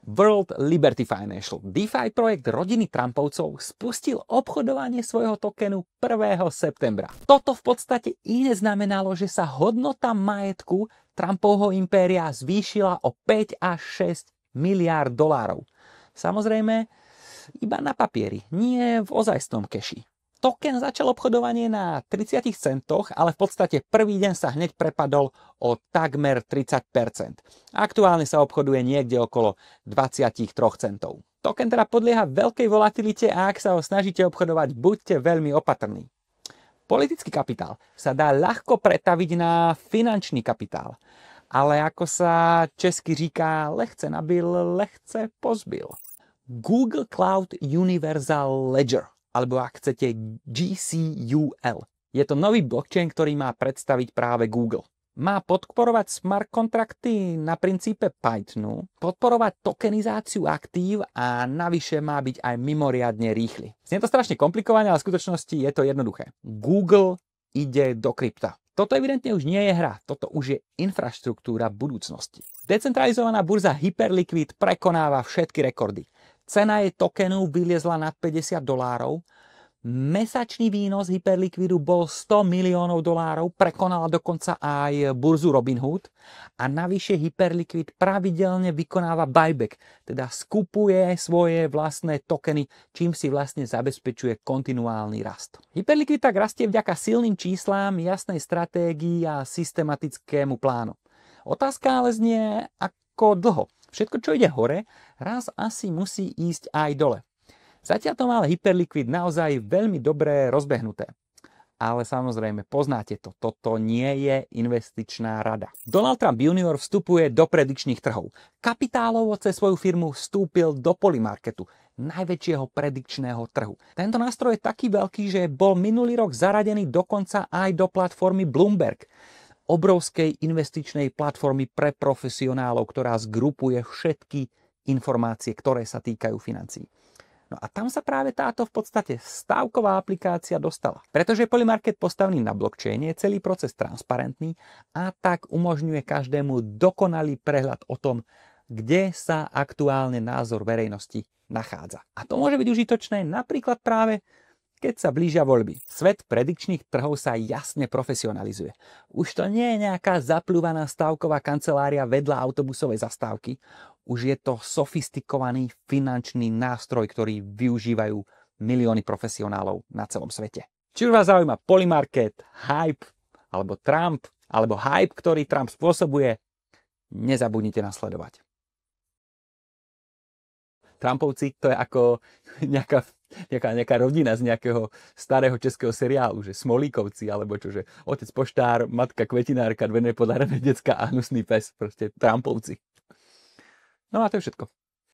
World Liberty Financial, DeFi projekt rodiny Trumpovcov, spustil obchodovanie svojho tokenu 1. septembra. Toto v podstate iné znamenalo, že sa hodnota majetku Trumpovho impéria zvýšila o 5 až 6 miliárd dolárov. Samozrejme, iba na papieri, nie v ozajstnom keši. Token začal obchodovanie na 30 centoch, ale v podstate prvý deň sa hneď prepadol o takmer 30%. Aktuálne sa obchoduje niekde okolo 23 centov. Token teda podlieha veľkej volatilite a ak sa ho snažíte obchodovať, buďte veľmi opatrní. Politický kapitál sa dá ľahko pretaviť na finančný kapitál. Ale ako sa česky říká, lehce nabil, lehce pozbil. Google Cloud Universal Ledger, alebo ak chcete GCUL. Je to nový blockchain, ktorý má predstaviť práve Google. Má podporovať smart kontrakty na princípe Pythonu, podporovať tokenizáciu aktív a navyše má byť aj mimoriadne rýchly. Znie to strašne komplikované, ale v skutočnosti je to jednoduché. Google ide do krypta. Toto evidentne už nie je hra, toto už je infraštruktúra budúcnosti. Decentralizovaná burza Hyperliquid prekonáva všetky rekordy. Cena jej tokenu vyliezla nad $50. Mesačný výnos Hyperliquidu bol $100 miliónov, prekonala dokonca aj burzu Robinhood a navyše Hyperliquid pravidelne vykonáva buyback, teda skupuje svoje vlastné tokeny, čím si vlastne zabezpečuje kontinuálny rast. Hyperliquid tak rastie vďaka silným číslám, jasnej stratégii a systematickému plánu. Otázka ale znie, ako dlho. Všetko, čo ide hore, raz asi musí ísť aj dole. Zatiaľ to má Hyperliquid naozaj veľmi dobre rozbehnuté. Ale samozrejme, poznáte to, toto nie je investičná rada. Donald Trump Jr. vstupuje do predikčných trhov. Kapitálovo cez svoju firmu vstúpil do Polymarketu, najväčšieho predikčného trhu. Tento nástroj je taký veľký, že bol minulý rok zaradený dokonca aj do platformy Bloomberg, obrovskej investičnej platformy pre profesionálov, ktorá zgrupuje všetky informácie, ktoré sa týkajú financií. No a tam sa práve táto v podstate stávková aplikácia dostala. Pretože je Polymarket postavený na blockchaine, je celý proces transparentný a tak umožňuje každému dokonalý prehľad o tom, kde sa aktuálne názor verejnosti nachádza. A to môže byť užitočné napríklad práve keď sa blížia voľby. Svet predikčných trhov sa jasne profesionalizuje. Už to nie je nejaká zapľúvaná stávková kancelária vedľa autobusovej zastávky. Už je to sofistikovaný finančný nástroj, ktorý využívajú milióny profesionálov na celom svete. Či už vás zaujíma Polymarket, hype, alebo Trump, alebo hype, ktorý Trump spôsobuje, nezabudnite nasledovať. Trumpovci to je ako nejaká rodina z nejakého starého českého seriálu, že Smolíkovci, alebo čo, že otec poštár, matka kvetinárka, dve nepodľarené decka a hnusný pes, proste Trumpovci. No a to je všetko.